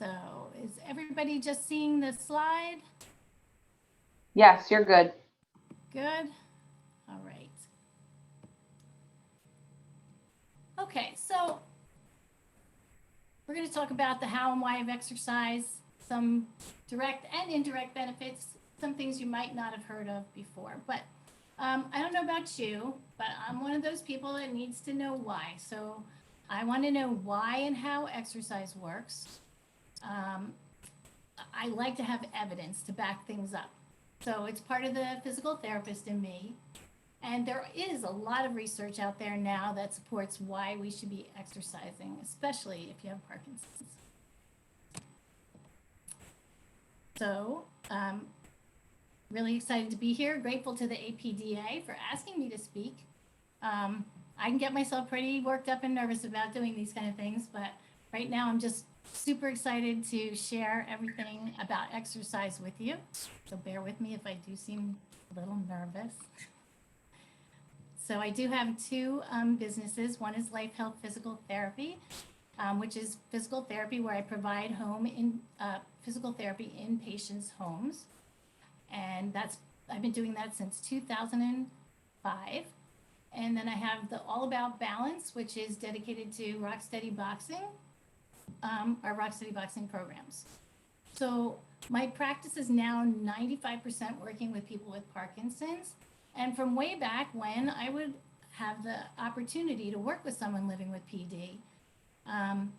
So is everybody just seeing the slide? Yes, you're good. Good. All right. Okay, so we're going to talk about the how and why of exercise, some direct and indirect benefits, some things you might not have heard of before. But I don't know about you, but I'm one of those people that needs to know why. So I want to know why and how exercise works. I like to have evidence to back things up. So it's part of the physical therapist in me. And there is a lot of research out there now that supports why we should be exercising, especially if you have Parkinson's. So, really excited to be here. Grateful to the APDA for asking me to speak. I can get myself pretty worked up and nervous about doing these kind of things, but right now I'm just super excited to share everything about exercise with you. So bear with me if I do seem a little nervous. So I do have two businesses. One is Life Health Physical Therapy, which is physical therapy where I provide home in physical therapy in patients' homes, and I've been doing that since 2005. And then I have the All About Balance, which is dedicated to Rocksteady Boxing, our Rocksteady Boxing programs. So my practice is now 95% working with people with Parkinson's. And from way back when I would have the opportunity to work with someone living with PD. And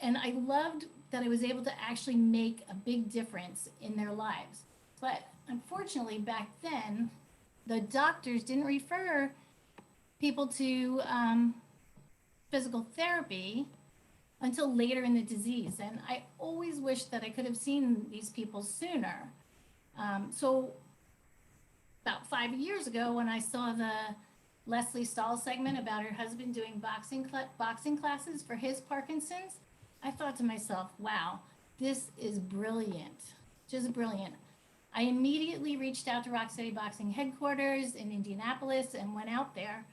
I loved that I was able to actually make a big difference in their lives. But unfortunately, back then, the doctors didn't refer people to physical therapy until later in the disease. And I always wished that I could have seen these people sooner. So about 5 years ago, when I saw the Leslie Stahl segment about her husband doing boxing classes for his Parkinson's, I thought to myself, wow, this is brilliant, just brilliant. I immediately reached out to Rocksteady Boxing headquarters in Indianapolis and went out there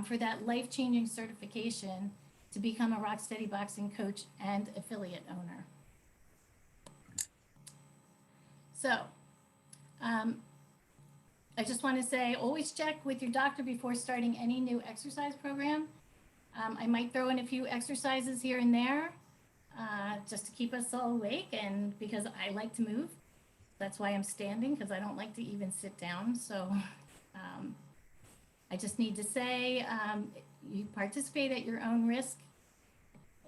for that life-changing certification to become a Rocksteady Boxing coach and affiliate owner. So, I just want to say, always check with your doctor before starting any new exercise program. I might throw in a few exercises here and there just to keep us all awake, and because I like to move. That's why I'm standing, because I don't like to even sit down. So I just need to say, you participate at your own risk.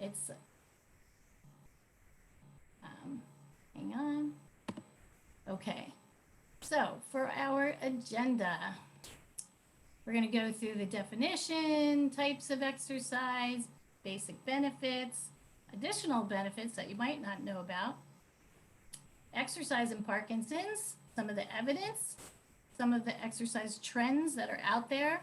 It's, hang on. Okay. So for our agenda, we're going to go through the definition, types of exercise, basic benefits, additional benefits that you might not know about, exercise in Parkinson's, some of the evidence, some of the exercise trends that are out there,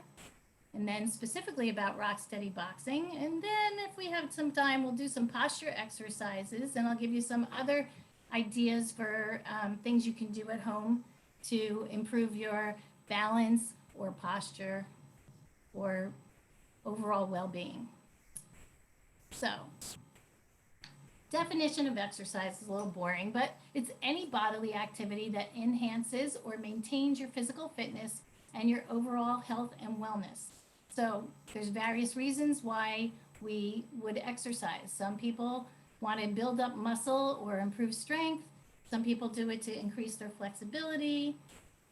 and then specifically about Rocksteady Boxing. And then if we have some time, we'll do some posture exercises, and I'll give you some other ideas for things you can do at home to improve your balance or posture or overall well-being. So, definition of exercise is a little boring, but it's any bodily activity that enhances or maintains your physical fitness and your overall health and wellness. So there's various reasons why we would exercise. Some people want to build up muscle or improve strength. Some people do it to increase their flexibility.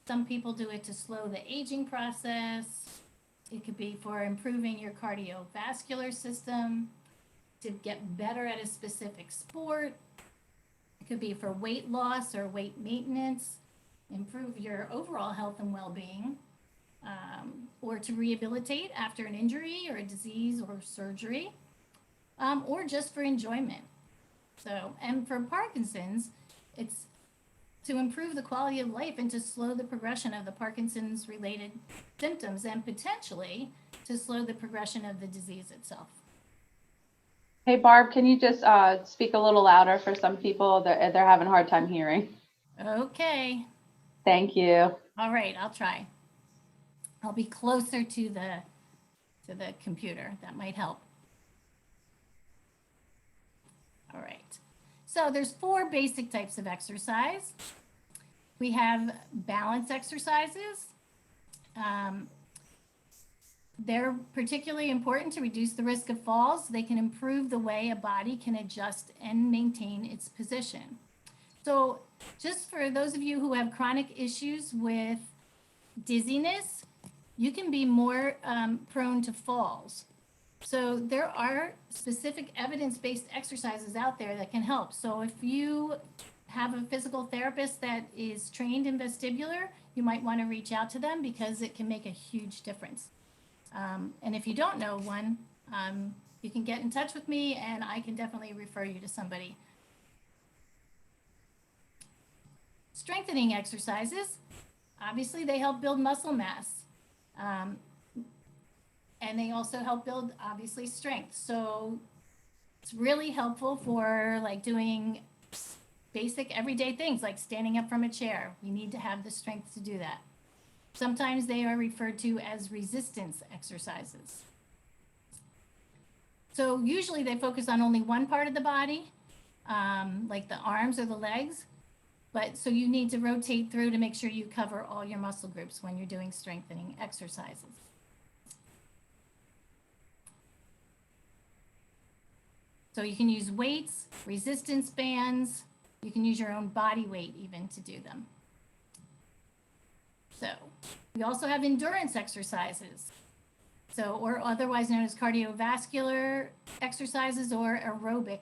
Some people do it to slow the aging process. It could be for improving your cardiovascular system, to get better at a specific sport. It could be for weight loss or weight maintenance, improve your overall health and well-being, or to rehabilitate after an injury or a disease or surgery, or just for enjoyment. So, and for Parkinson's, it's to improve the quality of life and to slow the progression of the Parkinson's related symptoms and potentially to slow the progression of the disease itself. Hey, Barb, can you just speak a little louder for some people that they're having a hard time hearing? Okay. Thank you. All right, I'll try. I'll be closer to the computer. That might help. All right. So there's 4 basic types of exercise. We have balance exercises. They're particularly important to reduce the risk of falls. They can improve the way a body can adjust and maintain its position. So just for those of you who have chronic issues with dizziness, you can be more prone to falls. So there are specific evidence-based exercises out there that can help. So if you have a physical therapist that is trained in vestibular, you might want to reach out to them because it can make a huge difference. And if you don't know one, you can get in touch with me and I can definitely refer you to somebody. Strengthening exercises, obviously they help build muscle mass. And they also help build, obviously, strength. So it's really helpful for like doing basic everyday things like standing up from a chair. We need to have the strength to do that. Sometimes they are referred to as resistance exercises. So usually they focus on only one part of the body, like the arms or the legs. But so you need to rotate through to make sure you cover all your muscle groups when you're doing strengthening exercises. So you can use weights, resistance bands. You can use your own body weight even to do them. So we also have endurance exercises. So, or otherwise known as cardiovascular exercises or aerobic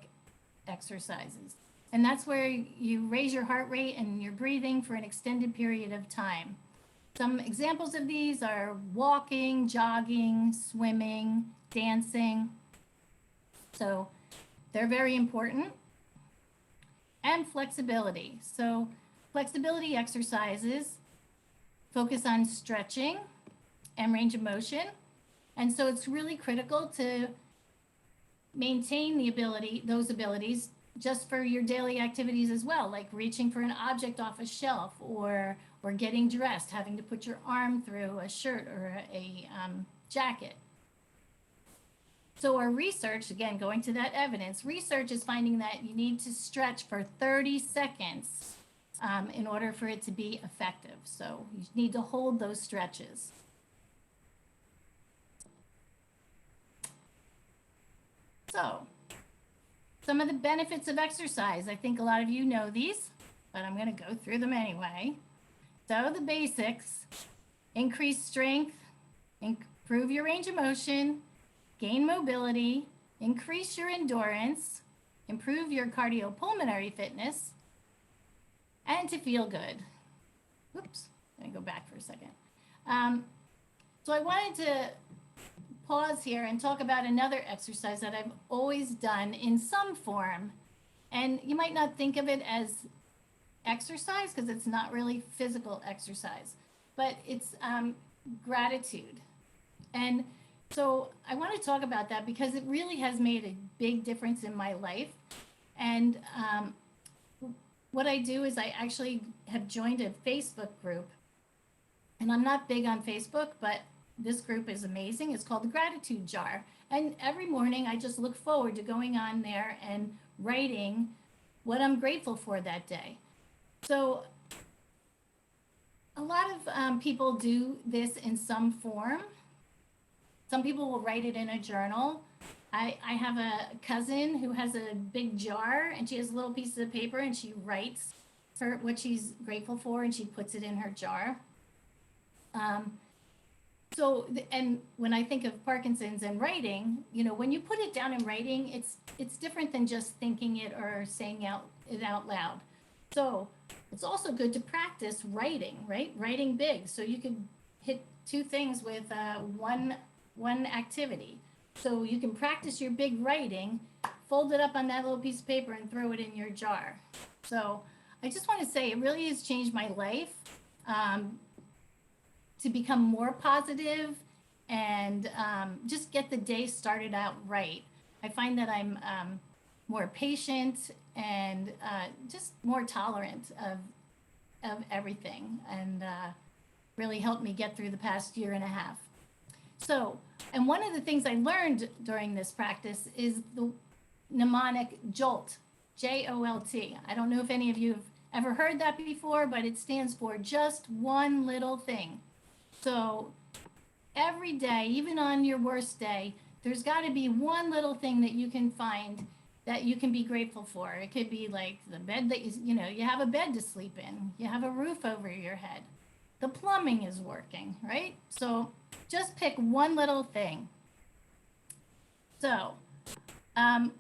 exercises. And that's where you raise your heart rate and your breathing for an extended period of time. Some examples of these are walking, jogging, swimming, dancing. So they're very important. And flexibility. So flexibility exercises focus on stretching and range of motion. And so it's really critical to maintain those abilities just for your daily activities as well, like reaching for an object off a shelf or getting dressed, having to put your arm through a shirt or a jacket. So our research, again, going to that evidence, research is finding that you need to stretch for 30 seconds in order for it to be effective. So you need to hold those stretches. So some of the benefits of exercise, I think a lot of you know these, but I'm going to go through them anyway. So the basics: increase strength, improve your range of motion, gain mobility, increase your endurance, improve your cardiopulmonary fitness, and to feel good. Oops, let me go back for a second. So I wanted to pause here and talk about another exercise that I've always done in some form. And you might not think of it as exercise because it's not really physical exercise, but it's gratitude. And so I want to talk about that because it really has made a big difference in my life. And what I do is I actually have joined a Facebook group. And I'm not big on Facebook, but this group is amazing. It's called the Gratitude Jar. And every morning I just look forward to going on there and writing what I'm grateful for that day. So a lot of people do this in some form. Some people will write it in a journal. I have a cousin who has a big jar and she has little pieces of paper and she writes for what she's grateful for and she puts it in her jar. And when I think of Parkinson's and writing, you know, when you put it down in writing, it's different than just thinking it or saying it out loud. So it's also good to practice writing, right? Writing big. So you could hit 2 things with one activity. So you can practice your big writing, fold it up on that little piece of paper and throw it in your jar. So I just want to say it really has changed my life. To become more positive and just get the day started out right. I find that I'm more patient and just more tolerant of everything, and really helped me get through the past year and a half. So, and one of the things I learned during this practice is mnemonic JOLT, JOLT. I don't know if any of you have ever heard that before, but it stands for just one little thing. So every day, even on your worst day, there's got to be one little thing that you can find that you can be grateful for. It could be like the bed that you have a bed to sleep in, you have a roof over your head, the plumbing is working, right? So just pick one little thing. So, I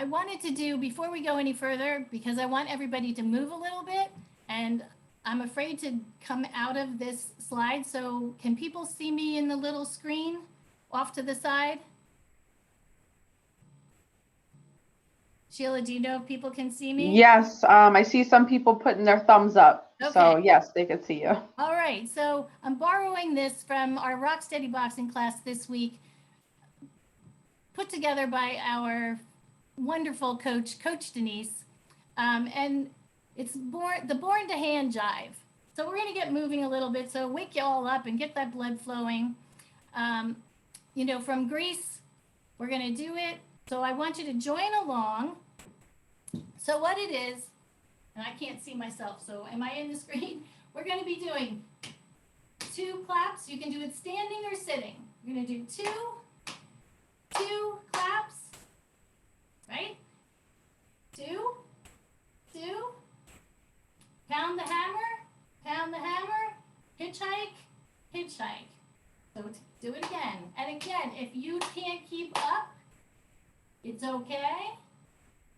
wanted to do, before we go any further, because I want everybody to move a little bit, and I'm afraid to come out of this slide. So can people see me in the little screen off to the side? Sheila, do you know if people can see me? Yes, I see some people putting their thumbs up. Okay. So yes, they could see you. All right, so I'm borrowing this from our Rock Steady boxing class this week, put together by our wonderful coach, Coach Denise, and it's the Born to Hand Jive. So we're going to get moving a little bit, so wake you all up and get that blood flowing. From Greece, we're going to do it. So I want you to join along. So what it is, and I can't see myself, so am I in the screen? We're going to be doing 2 claps. You can do it standing or sitting. We're going to do two claps, right? 2, 2, pound the hammer, hitchhike, hitchhike. So do it again. And again, if you can't keep up, it's okay,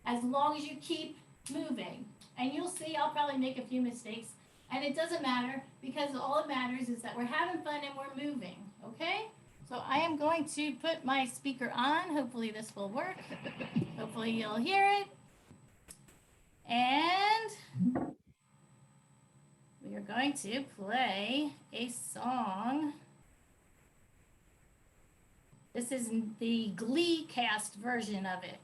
as long as you keep moving. And you'll see I'll probably make a few mistakes, and it doesn't matter, because all it matters is that we're having fun and we're moving, okay? So I am going to put my speaker on. Hopefully this will work. Hopefully you'll hear it. And we are going to play a song. This is the Glee cast version of it.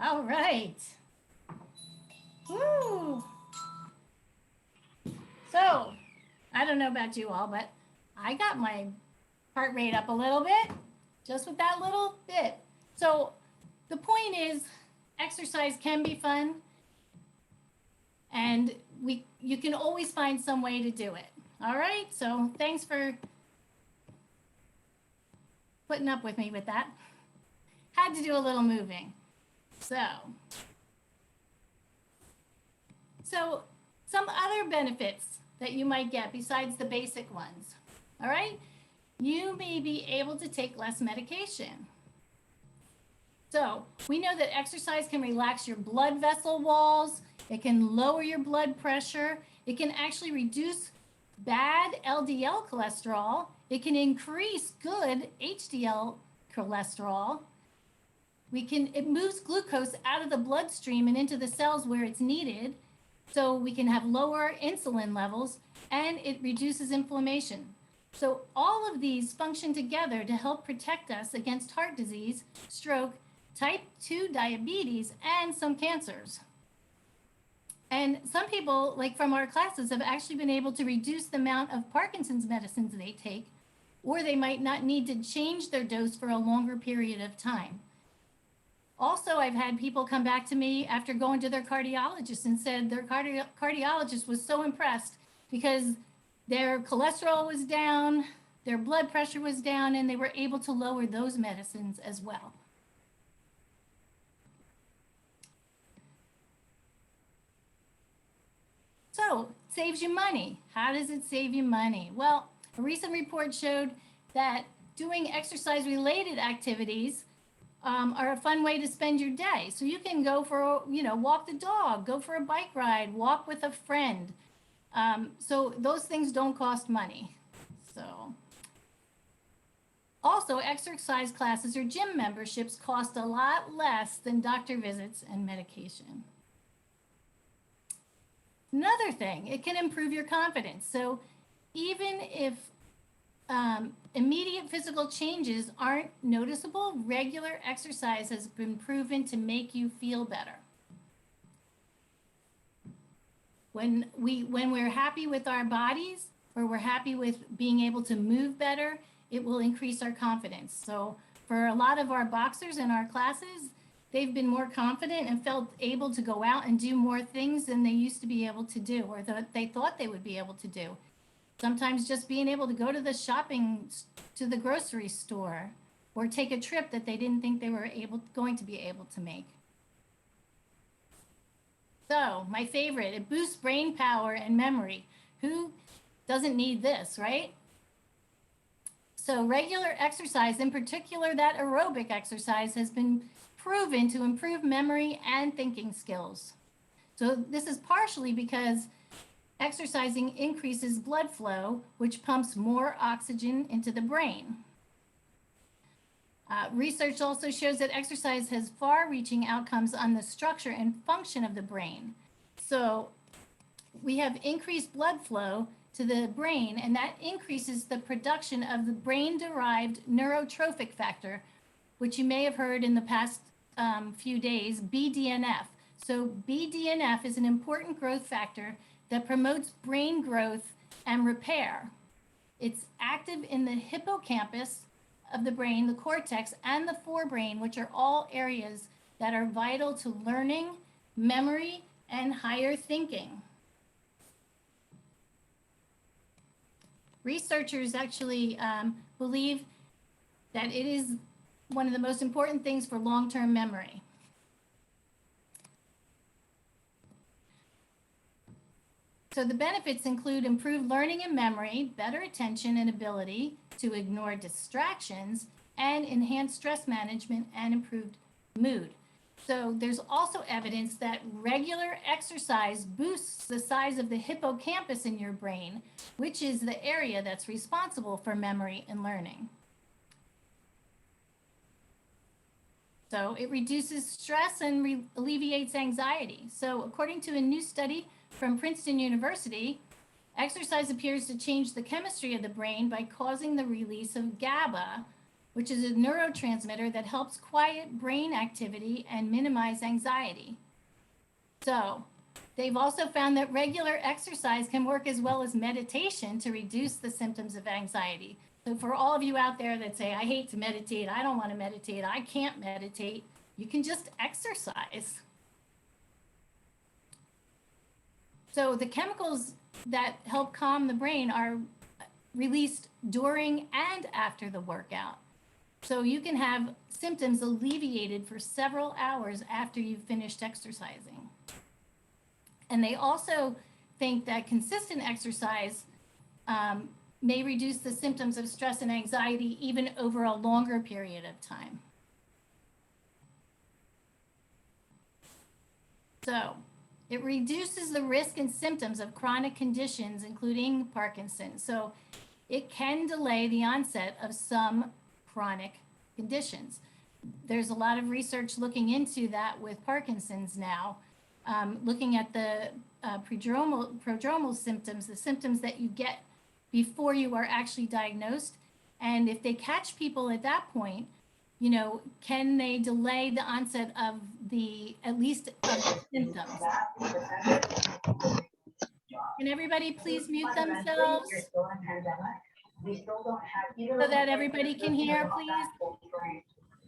All right. Woo. So, I don't know about you all, but I got my heart rate up a little bit just with that little bit. So, the point is, exercise can be fun, and you can always find some way to do it. All right? So, thanks for putting up with me with that. Had to do a little moving. So some other benefits that you might get besides the basic ones. All right? You may be able to take less medication. So we know that exercise can relax your blood vessel walls. It can lower your blood pressure. It can actually reduce bad LDL cholesterol. It can increase good HDL cholesterol. It moves glucose out of the bloodstream and into the cells where it's needed, so we can have lower insulin levels, and it reduces inflammation. So all of these function together to help protect us against heart disease, stroke, type 2 diabetes, and some cancers. And some people, like from our classes, have actually been able to reduce the amount of Parkinson's medicines they take, or they might not need to change their dose for a longer period of time. Also, I've had people come back to me after going to their cardiologist and said their cardiologist was so impressed because their cholesterol was down, their blood pressure was down, and they were able to lower those medicines as well. So, it saves you money. How does it save you money? Well, a recent report showed that doing exercise-related activities are a fun way to spend your day. So you can go for, walk the dog, go for a bike ride, walk with a friend. So those things don't cost money. So also, exercise classes or gym memberships cost a lot less than doctor visits and medication. Another thing, it can improve your confidence. So even if immediate physical changes aren't noticeable, regular exercise has been proven to make you feel better. When we're happy with our bodies, or we're happy with being able to move better, it will increase our confidence. So for a lot of our boxers in our classes, they've been more confident and felt able to go out and do more things than they used to be able to do, or that they thought they would be able to do. Sometimes just being able to go to the grocery store, or take a trip that they didn't think they were going to be able to make. So my favorite, it boosts brain power and memory. Who doesn't need this, right? So regular exercise, in particular that aerobic exercise, has been proven to improve memory and thinking skills. So this is partially because exercising increases blood flow, which pumps more oxygen into the brain. Research also shows that exercise has far-reaching outcomes on the structure and function of the brain. So we have increased blood flow to the brain, and that increases the production of the brain-derived neurotrophic factor, which you may have heard in the past few days, BDNF. So BDNF is an important growth factor that promotes brain growth and repair. It's active in the hippocampus of the brain, the cortex, and the forebrain, which are all areas that are vital to learning, memory, and higher thinking. Researchers actually believe that it is one of the most important things for long-term memory. So the benefits include improved learning and memory, better attention and ability to ignore distractions, and enhanced stress management and improved mood. So there's also evidence that regular exercise boosts the size of the hippocampus in your brain, which is the area that's responsible for memory and learning. So it reduces stress and alleviates anxiety. So according to a new study from Princeton University, exercise appears to change the chemistry of the brain by causing the release of GABA, which is a neurotransmitter that helps quiet brain activity and minimize anxiety. So They've also found that regular exercise can work as well as meditation to reduce the symptoms of anxiety. So for all of you out there that say, I hate to meditate, I don't want to meditate, I can't meditate, you can just exercise. So the chemicals that help calm the brain are released during and after the workout. So you can have symptoms alleviated for several hours after you've finished exercising. And they also think that consistent exercise may reduce the symptoms of stress and anxiety even over a longer period of time. So it reduces the risk and symptoms of chronic conditions, including Parkinson's. So it can delay the onset of some chronic conditions. There's a lot of research looking into that with Parkinson's now, looking at the prodromal symptoms, the symptoms that you get before you are actually diagnosed. And if they catch people at that point, you know, can they delay the onset of at least of the symptoms? Can everybody please mute themselves so that everybody can hear, please?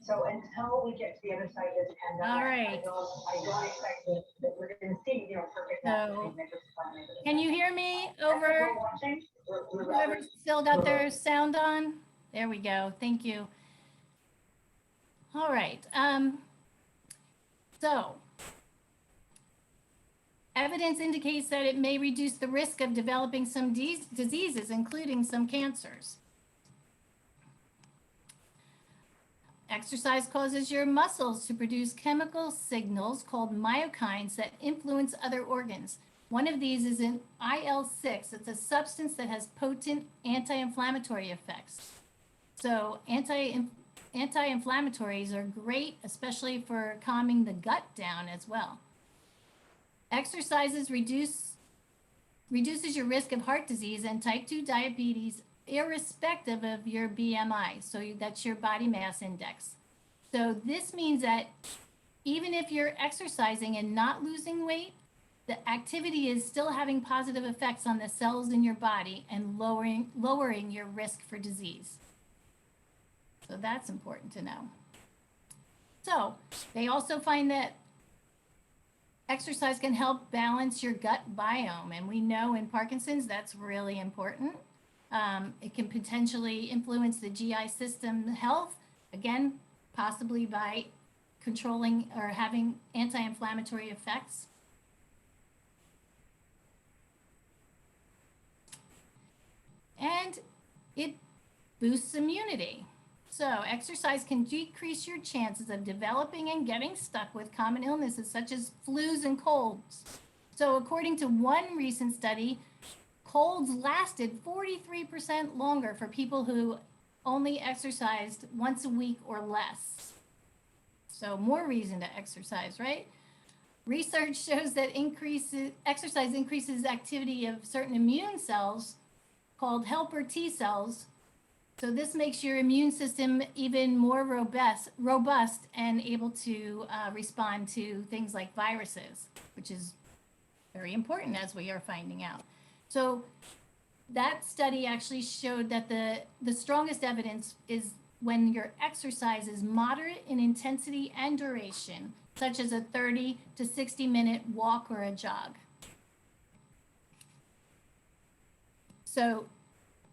So until we get to the other side of this pandemic, All right. I don't expect that we're going to see, you know, perfect. So, can you hear me over? Whoever still got their sound on? There we go. Thank you. All right. So, evidence indicates that it may reduce the risk of developing some diseases, including some cancers. Exercise causes your muscles to produce chemical signals called myokines that influence other organs. One of these is an IL-6. It's a substance that has potent anti-inflammatory effects. So anti-inflammatories are great, especially for calming the gut down as well. Exercises reduces your risk of heart disease and type 2 diabetes, irrespective of your BMI. So that's your body mass index. So this means that even if you're exercising and not losing weight, the activity is still having positive effects on the cells in your body and lowering your risk for disease. So that's important to know. So they also find that exercise can help balance your gut biome. And we know in Parkinson's, that's really important. It can potentially influence the GI system health, again, possibly by controlling or having anti-inflammatory effects. And it boosts immunity. So exercise can decrease your chances of developing and getting stuck with common illnesses such as flus and colds. So according to one recent study, colds lasted 43% longer for people who only exercised once a week or less. So more reason to exercise, right? Research shows that exercise increases activity of certain immune cells called helper T cells. So this makes your immune system even more robust and able to respond to things like viruses, which is very important as we are finding out. So that study actually showed that the strongest evidence is when your exercise is moderate in intensity and duration, such as a 30 to 60-minute walk or a jog. So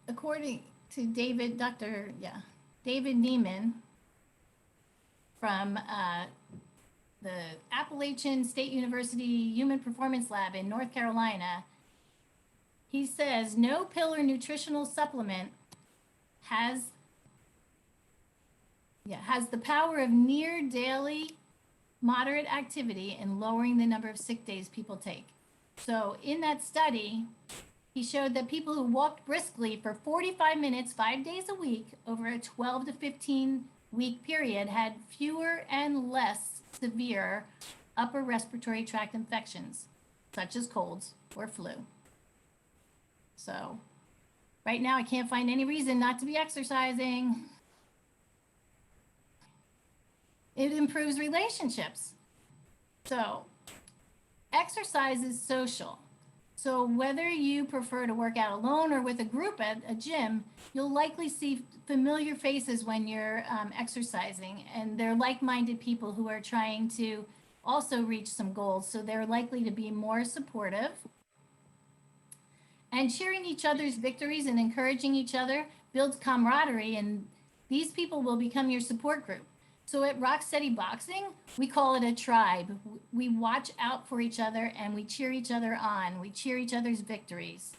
according to David Neiman from the Appalachian State University Human Performance Lab in North Carolina, he says no pill or nutritional supplement has the power of near daily moderate activity in lowering the number of sick days people take. So in that study, he showed that people who walked briskly for 45 minutes, 5 days a week over a 12 to 15 week period had fewer and less severe upper respiratory tract infections, such as colds or flu. So right now I can't find any reason not to be exercising. It improves relationships. So Exercise is social. So whether you prefer to work out alone or with a group at a gym, you'll likely see familiar faces when you're exercising, and they're like-minded people who are trying to also reach some goals. So they're likely to be more supportive. And cheering each other's victories and encouraging each other builds camaraderie, and these people will become your support group. So at Rocksteady Boxing, we call it a tribe. We watch out for each other and we cheer each other on. We cheer each other's victories.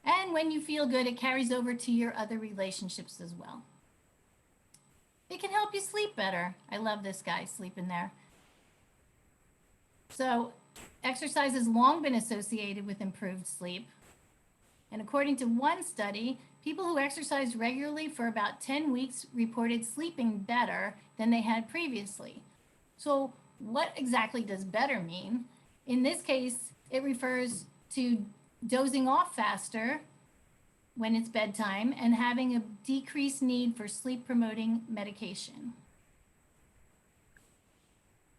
And when you feel good, it carries over to your other relationships as well. It can help you sleep better. I love this guy sleeping there. So exercise has long been associated with improved sleep. And according to one study, people who exercised regularly for about 10 weeks reported sleeping better than they had previously. So what exactly does better mean? In this case, it refers to dozing off faster when it's bedtime and having a decreased need for sleep promoting medication.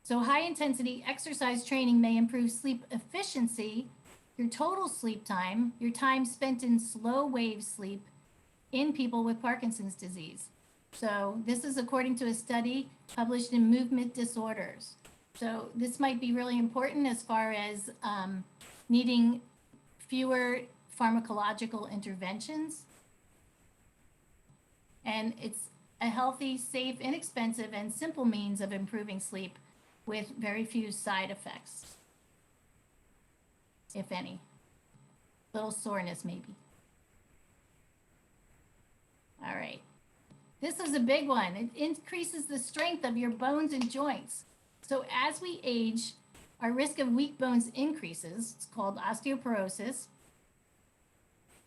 So high intensity exercise training may improve sleep efficiency, your total sleep time, your time spent in slow wave sleep in people with Parkinson's disease. So this is according to a study published in Movement Disorders. So this might be really important as far as needing fewer pharmacological interventions. And it's a healthy, safe, inexpensive, and simple means of improving sleep with very few side effects, if any. Little soreness, maybe. All right. This is a big one. It increases the strength of your bones and joints. So as we age, our risk of weak bones increases. It's called osteoporosis.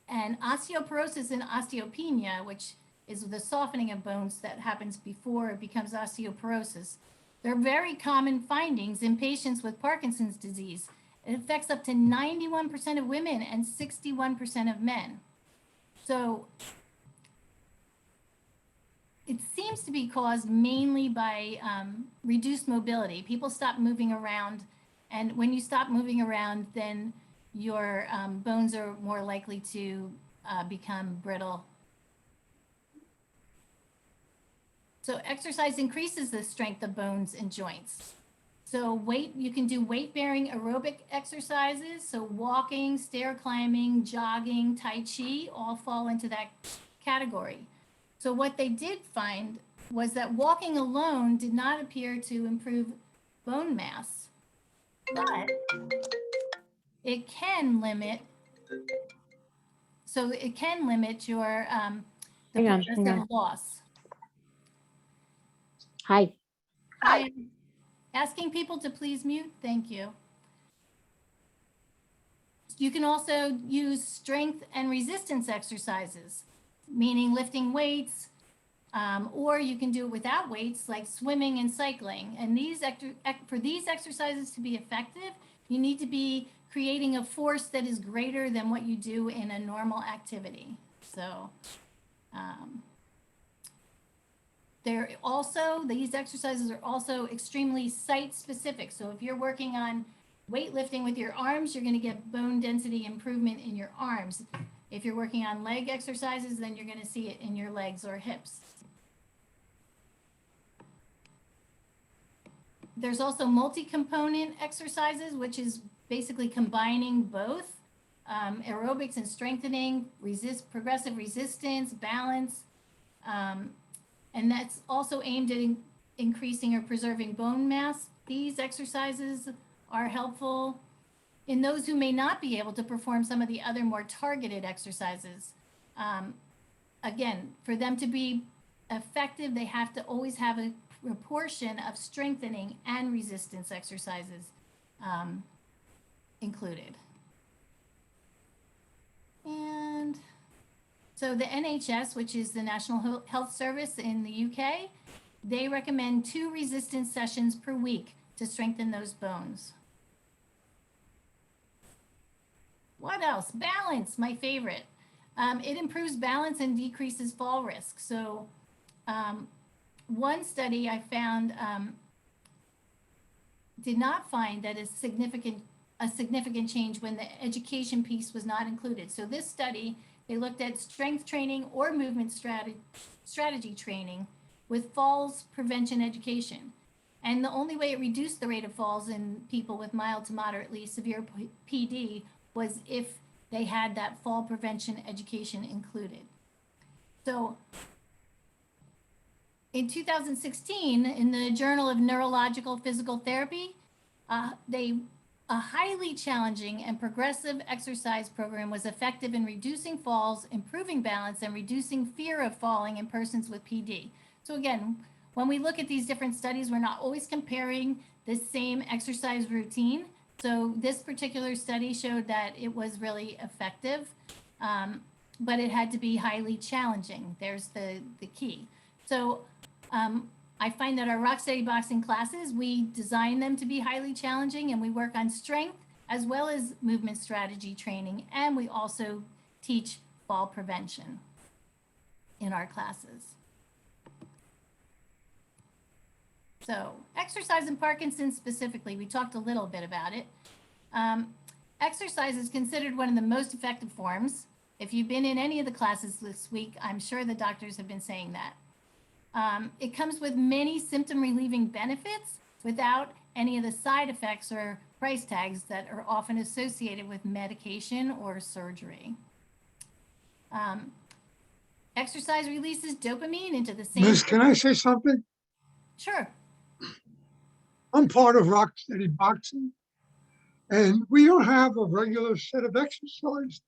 And osteoporosis and osteopenia, which is the softening of bones that happens before it becomes osteoporosis, they're very common findings in patients with Parkinson's disease. It affects up to 91% of women and 61% of men. So it seems to be caused mainly by reduced mobility. People stop moving around, and when you stop moving around, then your bones are more likely to become brittle. So exercise increases the strength of bones and joints. So you can do weight-bearing aerobic exercises. So walking, stair climbing, jogging, Tai Chi all fall into that category. So what they did find was that walking alone did not appear to improve bone mass, but it can limit your the Hang on. progressive loss. Hi. Hi. Asking people to please mute. Thank you. You can also use strength and resistance exercises, meaning lifting weights, or you can do it without weights like swimming and cycling. And for these exercises to be effective, you need to be creating a force that is greater than what you do in a normal activity. So these exercises are also extremely site specific. So if you're working on weightlifting with your arms, you're going to get bone density improvement in your arms. If you're working on leg exercises, then you're going to see it in your legs or hips. There's also multi-component exercises, which is basically combining both aerobics and strengthening, progressive resistance, balance, and that's also aimed at increasing or preserving bone mass. These exercises are helpful in those who may not be able to perform some of the other more targeted exercises. Again, for them to be effective, they have to always have a proportion of strengthening and resistance exercises included. And so the NHS, which is the National Health Service in the UK, they recommend 2 resistance sessions per week to strengthen those bones. What else? Balance, my favorite. It improves balance and decreases fall risk. So one study I found did not find that a significant change when the education piece was not included. So this study, they looked at strength training or movement strategy training with falls prevention education. And the only way it reduced the rate of falls in people with mild to moderately severe PD was if they had that fall prevention education included. So in 2016, in the Journal of Neurological Physical Therapy, a highly challenging and progressive exercise program was effective in reducing falls, improving balance, and reducing fear of falling in persons with PD. So again, when we look at these different studies, we're not always comparing the same exercise routine. So this particular study showed that it was really effective, but it had to be highly challenging. There's the key. So I find that our Rock Steady Boxing classes, we design them to be highly challenging, and we work on strength as well as movement strategy training, and we also teach fall prevention in our classes. So exercise in Parkinson's specifically, we talked a little bit about it. Exercise is considered one of the most effective forms. If you've been in any of the classes this week, I'm sure the doctors have been saying that. It comes with many symptom relieving benefits without any of the side effects or price tags that are often associated with medication or surgery. Exercise releases dopamine into the same. Miss, can I say something? Sure. I'm part of Rock Steady Boxing, and we don't have a regular set of exercise.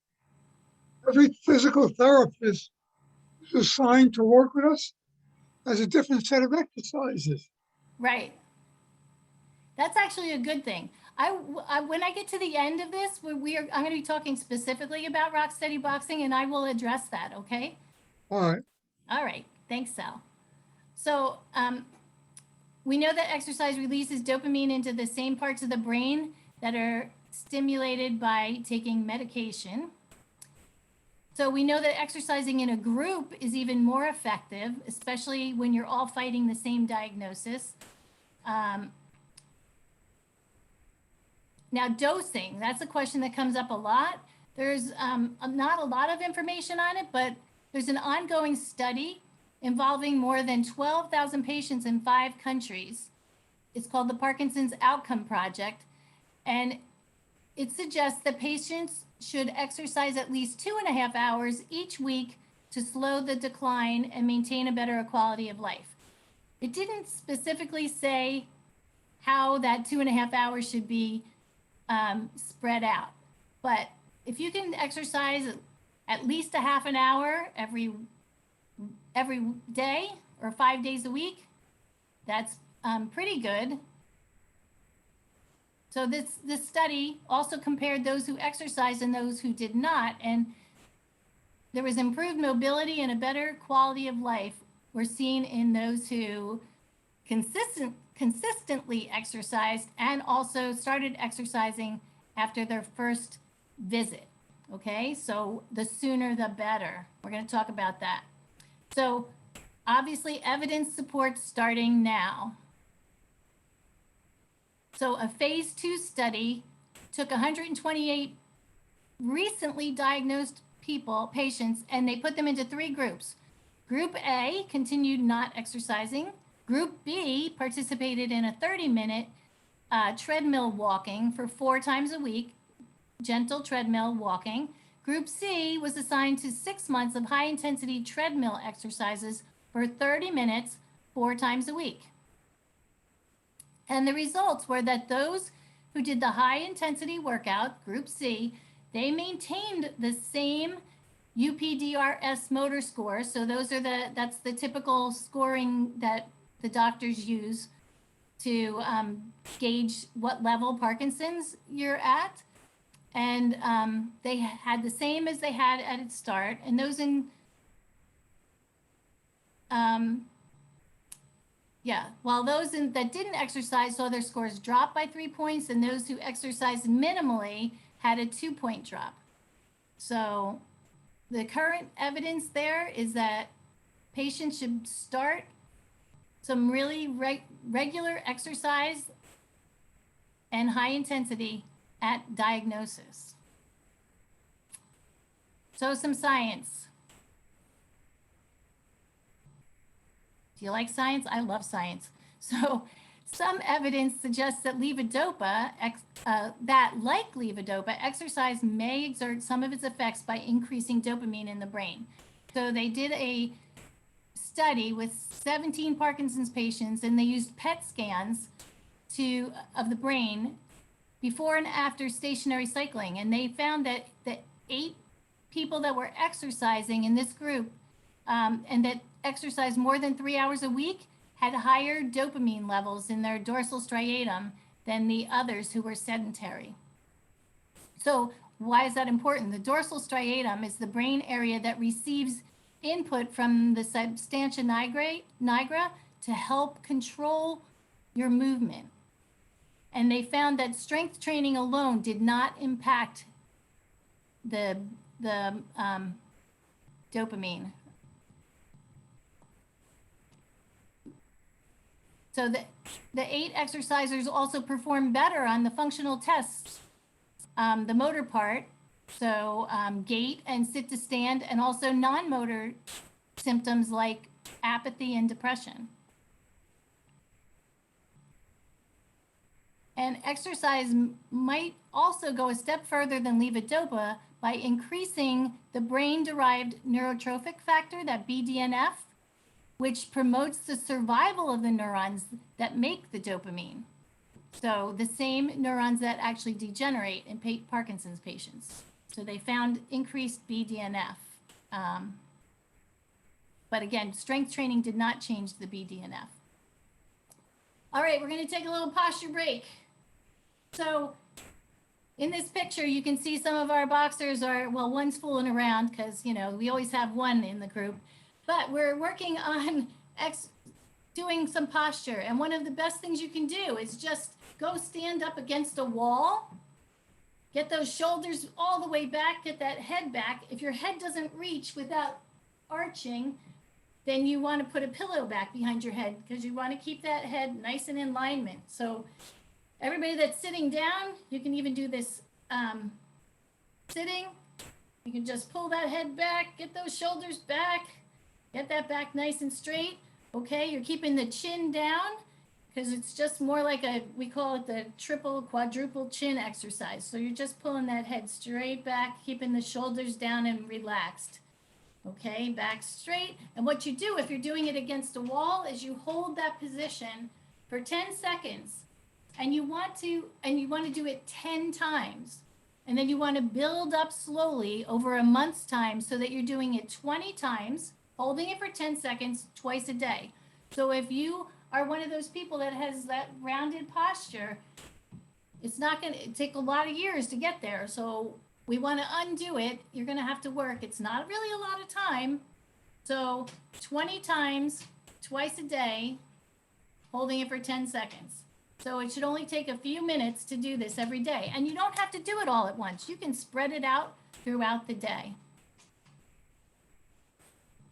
Every physical therapist who's assigned to work with us has a different set of exercises. Right. That's actually a good thing. When I get to the end of this, I'm going to be talking specifically about Rock Steady Boxing, and I will address that. Okay. All right. All right. Thanks, Sal. So we know that exercise releases dopamine into the same parts of the brain that are stimulated by taking medication. So we know that exercising in a group is even more effective, especially when you're all fighting the same diagnosis. Now, dosing, that's a question that comes up a lot. There's not a lot of information on it, but there's an ongoing study involving more than 12,000 patients in 5 countries. It's called the Parkinson's Outcome Project, and it suggests that patients should exercise at least 2.5 hours each week to slow the decline and maintain a better quality of life. It didn't specifically say how that 2.5 hours should be spread out, but if you can exercise at least a half an hour every day or 5 days a week, that's pretty good. So this study also compared those who exercised and those who did not, and there was improved mobility and a better quality of life were seen in those who consistently exercised and also started exercising after their first visit. Okay, so the sooner the better. We're going to talk about that. So obviously evidence supports starting now. So a phase 2 study took 128 recently diagnosed patients, and they put them into 3 groups. Group A continued not exercising. Group B participated in a 30-minute treadmill walking for 4 times a week, gentle treadmill walking. Group C was assigned to 6 months of high-intensity treadmill exercises for 30 minutes, 4 times a week. And the results were that those who did the high-intensity workout, Group C, they maintained the same UPDRS motor score. So that's the typical scoring that the doctors use to gauge what level Parkinson's you're at. And they had the same as they had at its start. And those while those that didn't exercise saw their scores drop by 3 points, and those who exercised minimally had a 2-point drop. So the current evidence there is that patients should start some really regular exercise and high intensity at diagnosis. So some science. Do you like science? I love science. So some evidence suggests that like levodopa, exercise may exert some of its effects by increasing dopamine in the brain. So they did a study with 17 Parkinson's patients, and they used PET scans of the brain before and after stationary cycling, and they found that the 8 people that were exercising in this group and that exercised more than 3 hours a week had higher dopamine levels in their dorsal striatum than the others who were sedentary. So why is that important? The dorsal striatum is the brain area that receives input from the substantia nigra to help control your movement. And they found that strength training alone did not impact the dopamine. So the 8 exercisers also performed better on the functional tests, the motor part, so gait and sit to stand, and also non-motor symptoms like apathy and depression. And exercise might also go a step further than levodopa by increasing the brain-derived neurotrophic factor, that BDNF, which promotes the survival of the neurons that make the dopamine. So the same neurons that actually degenerate in Parkinson's patients. So they found increased BDNF. But again, strength training did not change the BDNF. All right, we're going to take a little posture break. So in this picture, you can see some of our boxers are, well, one's fooling around because, you know, we always have one in the group. But we're working on doing some posture. And one of the best things you can do is just go stand up against a wall. Get those shoulders all the way back. Get that head back. If your head doesn't reach without arching, then you want to put a pillow back behind your head because you want to keep that head nice and in alignment. So everybody that's sitting down, you can even do this sitting. You can just pull that head back, get those shoulders back, get that back nice and straight. Okay, you're keeping the chin down because it's just more like we call it the triple, quadruple chin exercise. So you're just pulling that head straight back, keeping the shoulders down and relaxed. Okay, back straight. And what you do if you're doing it against a wall is you hold that position for 10 seconds. And you want to do it 10 times. And then you want to build up slowly over a month's time so that you're doing it 20 times, holding it for 10 seconds twice a day. So if you are one of those people that has that rounded posture, it's not going to take a lot of years to get there. So we want to undo it. You're going to have to work. It's not really a lot of time. So 20 times twice a day, holding it for 10 seconds. So it should only take a few minutes to do this every day. And you don't have to do it all at once. You can spread it out throughout the day.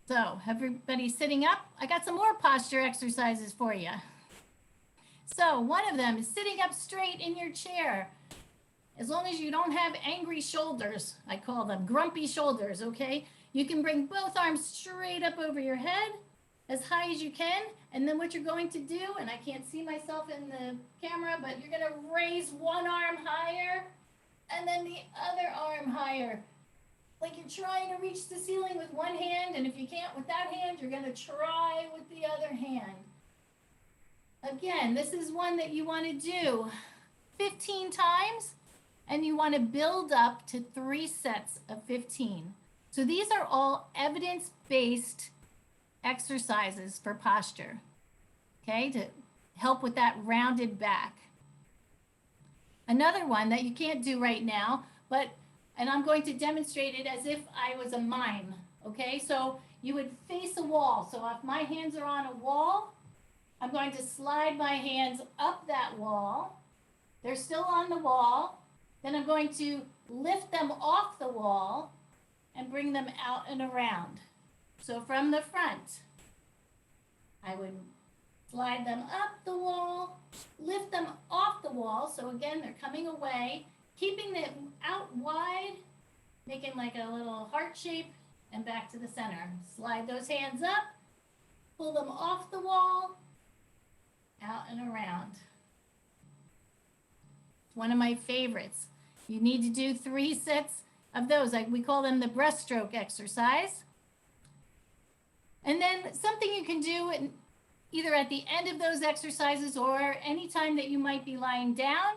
So everybody sitting up. I got some more posture exercises for you. So one of them is sitting up straight in your chair. As long as you don't have angry shoulders, I call them grumpy shoulders, okay? You can bring both arms straight up over your head as high as you can. And then what you're going to do, and I can't see myself in the camera, but you're going to raise one arm higher and then the other arm higher. Like you're trying to reach the ceiling with one hand, and if you can't with that hand, you're going to try with the other hand. Again, this is one that you want to do 15 times, and you want to build up to 3 sets of 15. So these are all evidence-based exercises for posture, okay, to help with that rounded back. Another one that you can't do right now, and I'm going to demonstrate it as if I was a mime, okay? So you would face a wall. So if my hands are on a wall, I'm going to slide my hands up that wall. They're still on the wall. Then I'm going to lift them off the wall and bring them out and around. So from the front, I would slide them up the wall, lift them off the wall. So again, they're coming away, keeping them out wide, making like a little heart shape, and back to the center. Slide those hands up, pull them off the wall, out and around. One of my favorites. You need to do 3 sets of those. Like we call them the breaststroke exercise. And then something you can do either at the end of those exercises or anytime that you might be lying down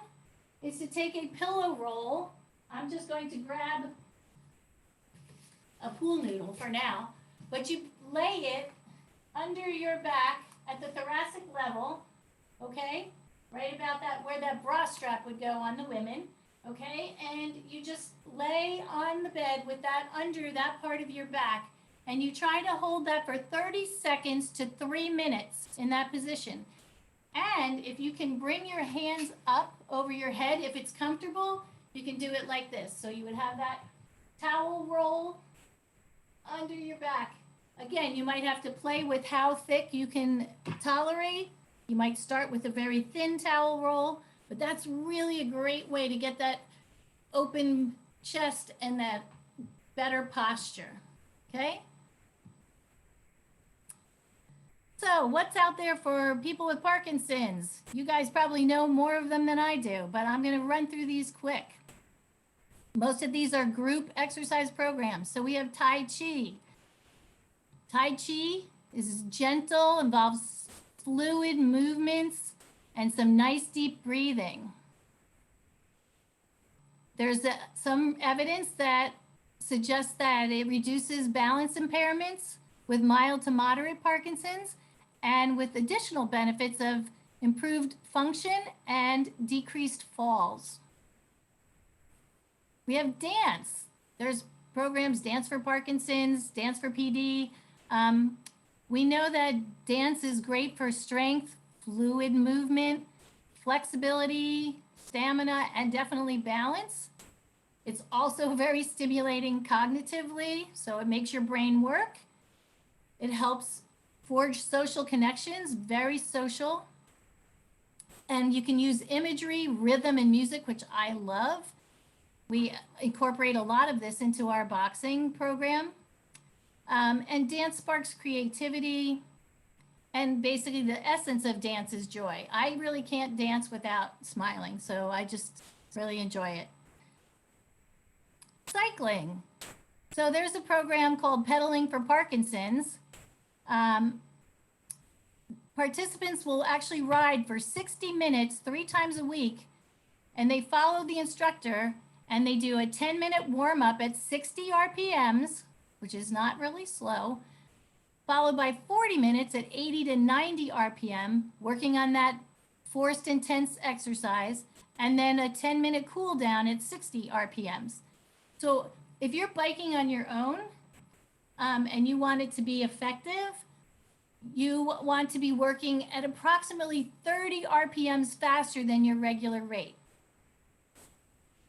is to take a pillow roll. I'm just going to grab a pool noodle for now, but you lay it under your back at the thoracic level, okay? Right about that, where that bra strap would go on the women, okay? And you just lay on the bed with that under that part of your back, and you try to hold that for 30 seconds to 3 minutes in that position. And if you can bring your hands up over your head, if it's comfortable, you can do it like this. So you would have that towel roll under your back. Again, you might have to play with how thick you can tolerate. You might start with a very thin towel roll, but that's really a great way to get that open chest and that better posture, okay? So what's out there for people with Parkinson's? You guys probably know more of them than I do, but I'm gonna run through these quick. Most of these are group exercise programs. So we have Tai Chi. Tai Chi is gentle, involves fluid movements and some nice deep breathing. There's some evidence that suggests that it reduces balance impairments with mild to moderate Parkinson's and with additional benefits of improved function and decreased falls. We have dance. There's programs, Dance for Parkinson's, Dance for PD. We know that dance is great for strength, fluid movement, flexibility, stamina, and definitely balance. It's also very stimulating cognitively, so it makes your brain work. It helps forge social connections, very social. And you can use imagery, rhythm, and music, which I love. We incorporate a lot of this into our boxing program. And dance sparks creativity. And basically the essence of dance is joy. I really can't dance without smiling, so I just really enjoy it. Cycling. So there's a program called Pedaling for Parkinson's. Participants will actually ride for 60 minutes 3 times a week, and they follow the instructor, and they do a 10-minute warm-up at 60 RPMs, which is not really slow, followed by 40 minutes at 80 to 90 RPM, working on that forced intense exercise, and then a 10-minute cool down at 60 RPMs. So if you're biking on your own and you want it to be effective, you want to be working at approximately 30 RPMs faster than your regular rate.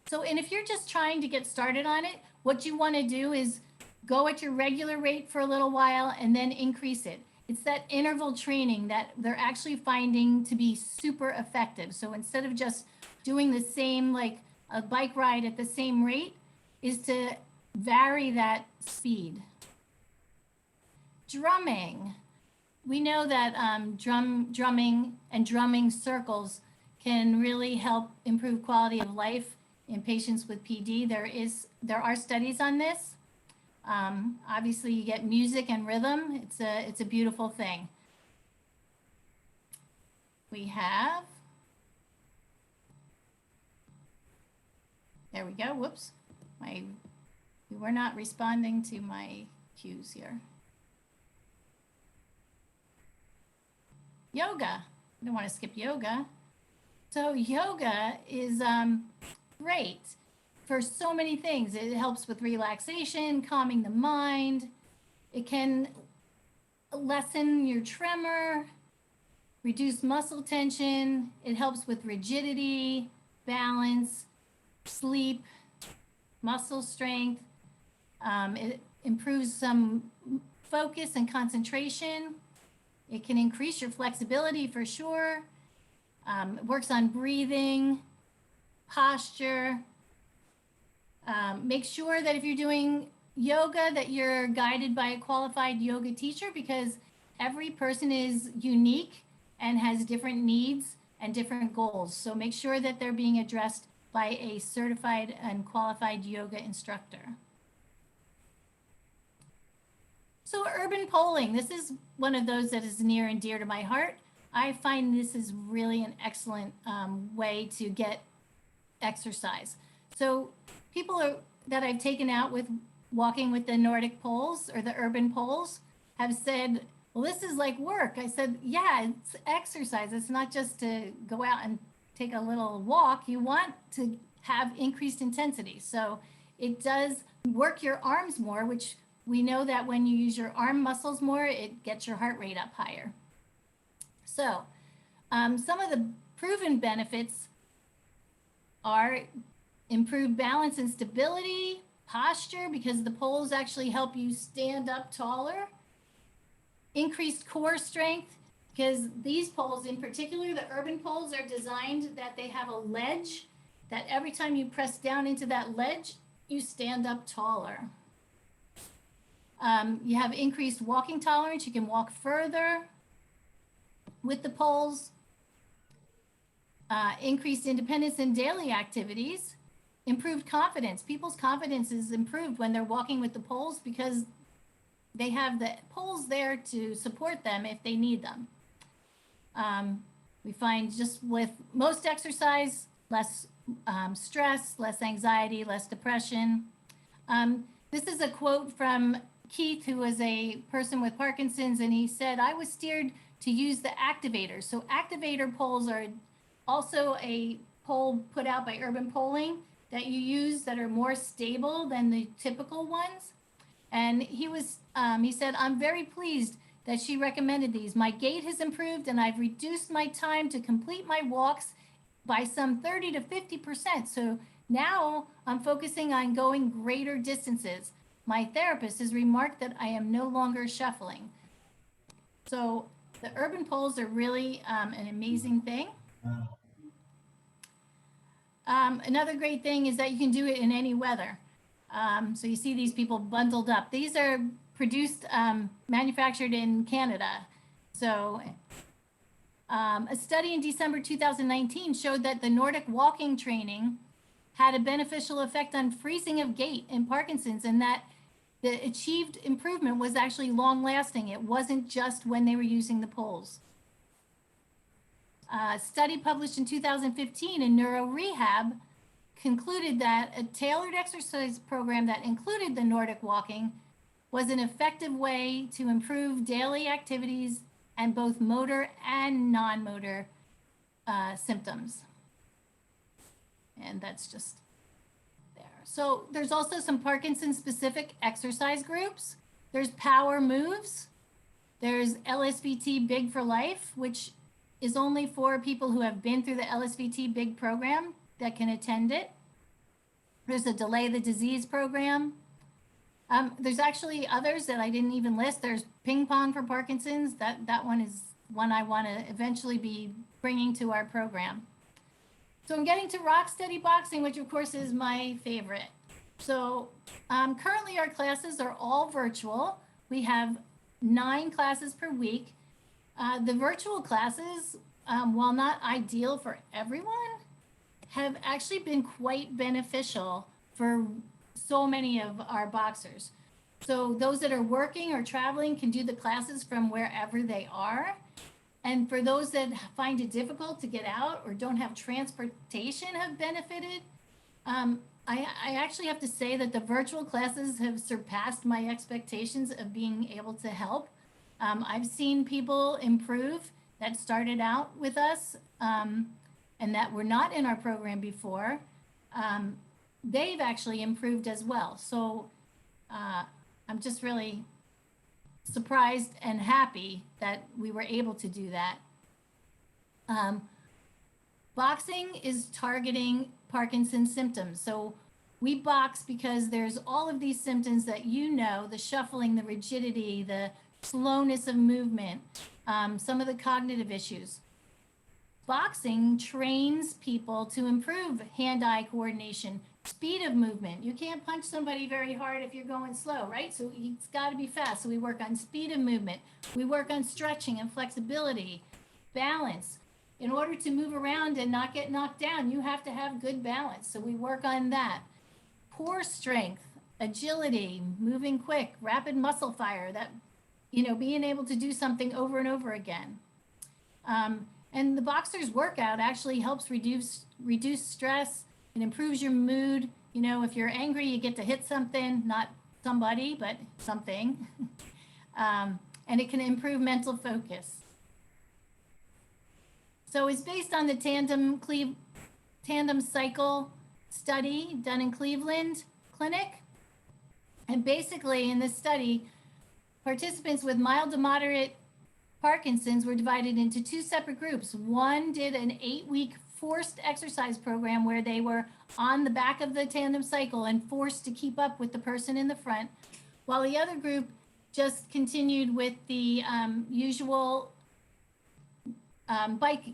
So, and if you're just trying to get started on it, what you want to do is go at your regular rate for a little while and then increase it. It's that interval training that they're actually finding to be super effective. So instead of just doing the same, like a bike ride at the same rate, is to vary that speed. Drumming. We know that drumming and drumming circles can really help improve quality of life in patients with PD. There are studies on this. Obviously, you get music and rhythm. It's a beautiful thing. We have. There we go. Whoops. We were not responding to my cues here. Yoga. I don't want to skip yoga. So yoga is great for so many things. It helps with relaxation, calming the mind. It can lessen your tremor, reduce muscle tension. It helps with rigidity, balance, sleep, muscle strength. It improves some focus and concentration. It can increase your flexibility for sure. It works on breathing, posture. Make sure that if you're doing yoga that you're guided by a qualified yoga teacher, because every person is unique and has different needs and different goals. So make sure that they're being addressed by a certified and qualified yoga instructor. So urban polling, this is one of those that is near and dear to my heart. I find this is really an excellent way to get exercise. So that I've taken out with walking with the Nordic poles or the urban poles have said, well, this is like work. I said, yeah, it's exercise. It's not just to go out and take a little walk. You want to have increased intensity. So it does work your arms more, which we know that when you use your arm muscles more, it gets your heart rate up higher. So some of the proven benefits are improved balance and stability, posture, because the poles actually help you stand up taller, increased core strength, because these poles in particular, the urban poles, are designed that they have a ledge that every time you press down into that ledge, you stand up taller. You have increased walking tolerance. You can walk further with the poles. Increased independence in daily activities. Improved confidence. People's confidence is improved when they're walking with the poles because they have the poles there to support them if they need them. We find just with most exercise, less stress, less anxiety, less depression. This is a quote from Keith, who was a person with Parkinson's, and he said, I was steered to use the activators. So activator poles are also a pole put out by Urban Polling that you use that are more stable than the typical ones. And he said, I'm very pleased that she recommended these. My gait has improved and I've reduced my time to complete my walks by some 30 to 50%. So now I'm focusing on going greater distances. My therapist has remarked that I am no longer shuffling. So the urban poles are really an amazing thing. Another great thing is that you can do it in any weather. So you see these people bundled up. These are produced, manufactured in Canada. So a study in December 2019 showed that the Nordic walking training had a beneficial effect on freezing of gait in Parkinson's, and that the achieved improvement was actually long lasting. It wasn't just when they were using the poles. A study published in 2015 in Neuro Rehab concluded that a tailored exercise program that included the Nordic walking was an effective way to improve daily activities and both motor and non-motor symptoms. And that's just there. So there's also some Parkinson specific exercise groups. There's Power Moves. There's LSVT Big for Life, which is only for people who have been through the LSVT Big program that can attend it. There's a Delay the Disease program. There's actually others that I didn't even list. There's Ping Pong for Parkinson's. That one is one I want to eventually be bringing to our program. So I'm getting to Rock Steady Boxing, which of course is my favorite. So currently our classes are all virtual. We have 9 classes per week. The virtual classes, while not ideal for everyone, have actually been quite beneficial for so many of our boxers. So those that are working or traveling can do the classes from wherever they are. And for those that find it difficult to get out or don't have transportation have benefited. I actually have to say that the virtual classes have surpassed my expectations of being able to help. I've seen people improve that started out with us and that were not in our program before. They've actually improved as well. So I'm just really surprised and happy that we were able to do that. Boxing is targeting Parkinson's symptoms. So we box because there's all of these symptoms that the shuffling, the rigidity, the slowness of movement, some of the cognitive issues. Boxing trains people to improve hand-eye coordination, speed of movement. You can't punch somebody very hard if you're going slow, right? So it's got to be fast. So we work on speed of movement. We work on stretching and flexibility, balance. In order to move around and not get knocked down, you have to have good balance. So we work on that. Core strength, agility, moving quick, rapid muscle fire, that, being able to do something over and over again. And the boxer's workout actually helps reduce stress. It improves your mood. If you're angry, you get to hit something, not somebody, but something. And it can improve mental focus. So it's based on the tandem cycle study done in Cleveland Clinic. And basically in this study, participants with mild to moderate Parkinson's were divided into two separate groups. One did an 8-week forced exercise program where they were on the back of the tandem cycle and forced to keep up with the person in the front, while the other group just continued with the usual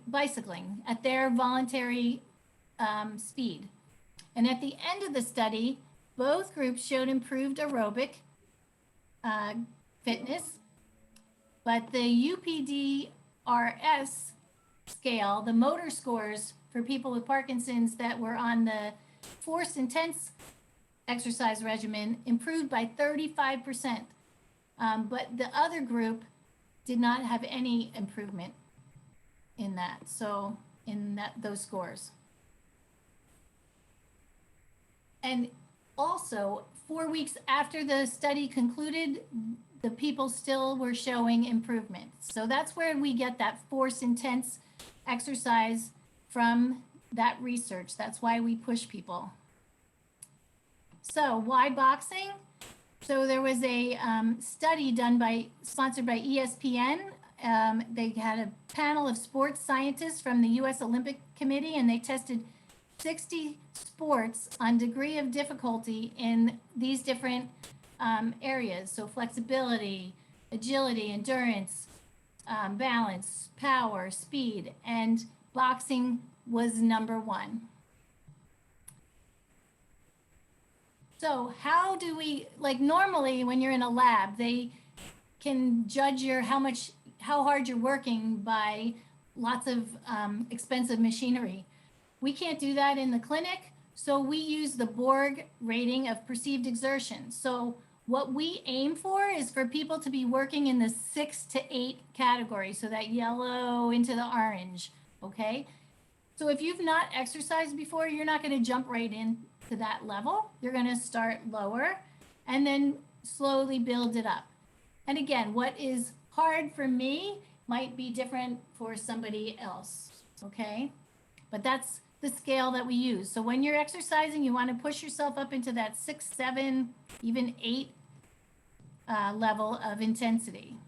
bicycling at their voluntary speed. And at the end of the study, both groups showed improved aerobic fitness, but the UPDRS scale, the motor scores for people with Parkinson's that were on the forced intense exercise regimen improved by 35%. But the other group did not have any improvement in that, so those scores. And also, 4 weeks after the study concluded, the people still were showing improvement. So that's where we get that force intense exercise from that research. That's why we push people. So why boxing? So there was a study sponsored by ESPN. They had a panel of sports scientists from the U.S. Olympic Committee, and they tested 60 sports on degree of difficulty in these different areas. So flexibility, agility, endurance, balance, power, speed, and boxing was number one. So how do we, normally when you're in a lab, they can judge how hard you're working by lots of expensive machinery. We can't do that in the clinic, so we use the Borg rating of perceived exertion. So what we aim for is for people to be working in the 6 to 8 category, so that yellow into the orange, okay? So if you've not exercised before, you're not gonna jump right into that level. You're gonna start lower and then slowly build it up. And again, what is hard for me might be different for somebody else, okay? But that's the scale that we use. So when you're exercising, you want to push yourself up into that 6, 7, even 8 level of intensity.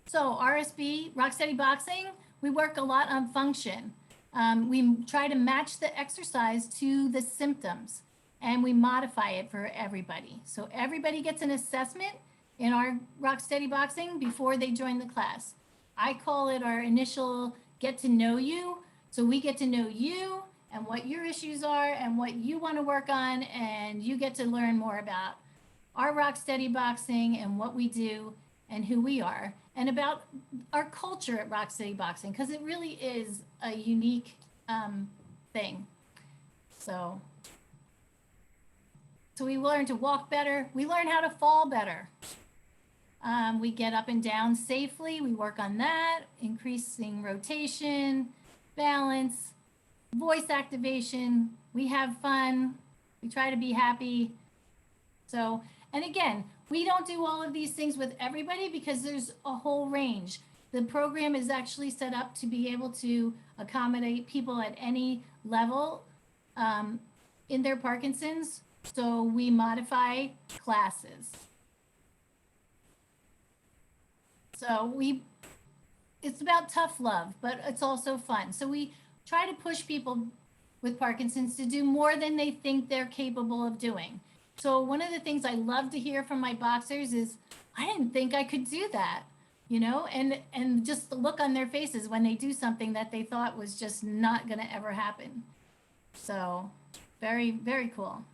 So RSB, Rock Steady Boxing, we work a lot on function. We try to match the exercise to the symptoms, and we modify it for everybody. So everybody gets an assessment in our Rock Steady Boxing before they join the class. I call it our initial get to know you. So we get to know you and what your issues are and what you want to work on, and you get to learn more about our Rock Steady Boxing and what we do and who we are, and about our culture at Rock Steady Boxing, because it really is a unique thing. So we learn to walk better. We learn how to fall better. We get up and down safely. We work on that, increasing rotation, balance, voice activation. We have fun. We try to be happy. So, and again, we don't do all of these things with everybody because there's a whole range. The program is actually set up to be able to accommodate people at any level in their Parkinson's. So we modify classes. So it's about tough love, but it's also fun. So we try to push people with Parkinson's to do more than they think they're capable of doing. So one of the things I love to hear from my boxers is, I didn't think I could do that. you know, and just the look on their faces when they do something that they thought was just not going to ever happen. So very, very cool.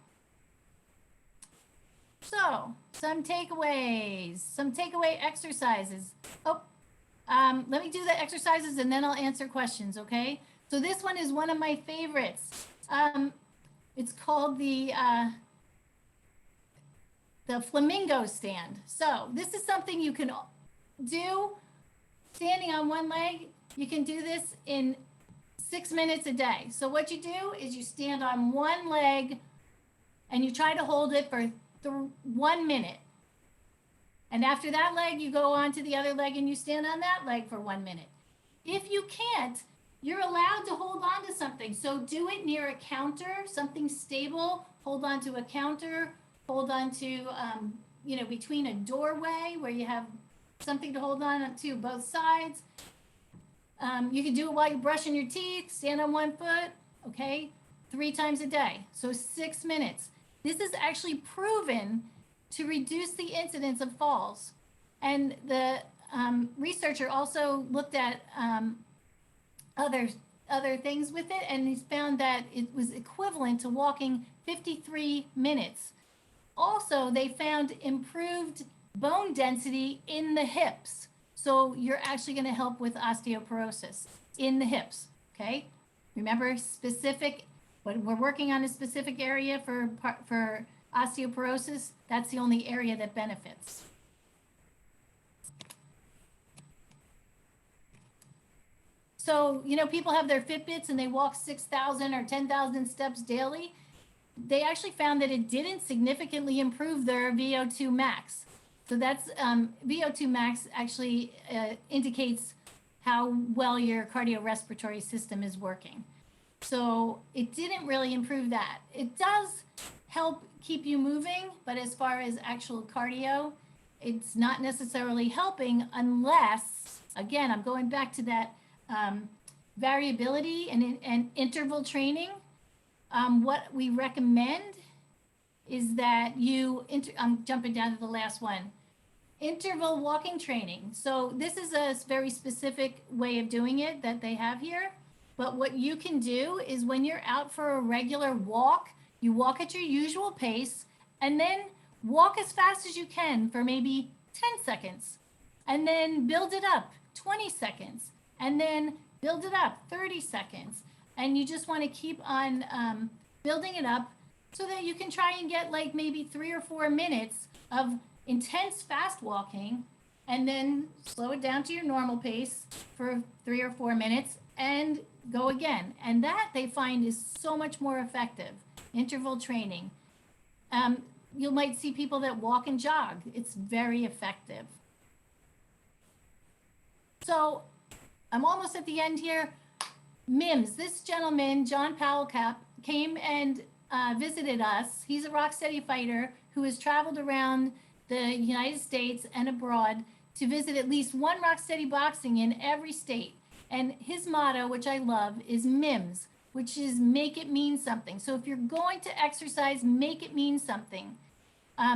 So some takeaways, some takeaway exercises. Oh, let me do the exercises and then I'll answer questions, okay? So this one is one of my favorites. It's called the flamingo stand. So this is something you can do standing on one leg. You can do this in 6 minutes a day. So what you do is you stand on one leg and you try to hold it for 1 minute. And after that leg, you go on to the other leg and you stand on that leg for 1 minute. If you can't, you're allowed to hold on to something. So do it near a counter, something stable. Hold on to a counter. Hold on to, you know, between a doorway where you have something to hold on to both sides. You can do it while you're brushing your teeth. Stand on one foot, okay? 3 times a day. So 6 minutes. This is actually proven to reduce the incidence of falls. And the researcher also looked at other things with it, and he's found that it was equivalent to walking 53 minutes. Also, they found improved bone density in the hips. So you're actually going to help with osteoporosis in the hips, okay? Remember, specific, when we're working on a specific area for osteoporosis, that's the only area that benefits. So, you know, people have their Fitbits and they walk 6,000 or 10,000 steps daily. They actually found that it didn't significantly improve their VO2 max. So that's VO2 max actually indicates how well your cardiorespiratory system is working. So it didn't really improve that. It does help keep you moving, but as far as actual cardio, it's not necessarily helping unless, again, I'm going back to that variability and interval training. What we recommend is that I'm jumping down to the last one, interval walking training. So this is a very specific way of doing it that they have here. But what you can do is when you're out for a regular walk, you walk at your usual pace and then walk as fast as you can for maybe 10 seconds and then build it up 20 seconds and then build it up 30 seconds. And you just want to keep on building it up so that you can try and get like maybe 3 or 4 minutes of intense fast walking and then slow it down to your normal pace for 3 or 4 minutes and go again. And that they find is so much more effective, interval training. You might see people that walk and jog. It's very effective. So I'm almost at the end here. MIMS, this gentleman, John Powell-Cap, came and visited us. He's a Rocksteady fighter who has traveled around the United States and abroad to visit at least one Rocksteady boxing in every state. And his motto, which I love, is MIMS, which is make it mean something. So if you're going to exercise, make it mean something.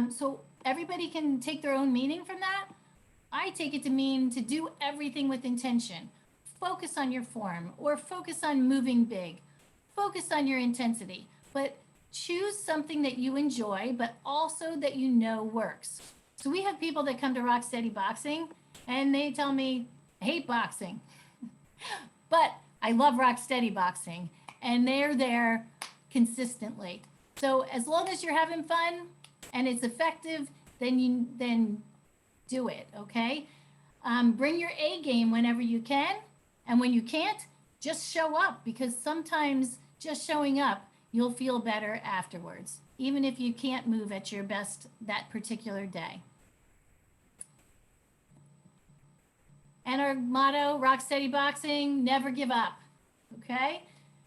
So everybody can take their own meaning from that. I take it to mean to do everything with intention. Focus on your form or focus on moving big. Focus on your intensity, but choose something that you enjoy, but also that you know works. So we have people that come to Rocksteady Boxing and they tell me, I hate boxing, but I love Rocksteady Boxing, and they're there consistently. So as long as you're having fun and it's effective, then do it, okay? Bring your A game whenever you can. And when you can't, just show up, because sometimes just showing up, you'll feel better afterwards, even if you can't move at your best that particular day. And our motto, Rocksteady Boxing, never give up, okay?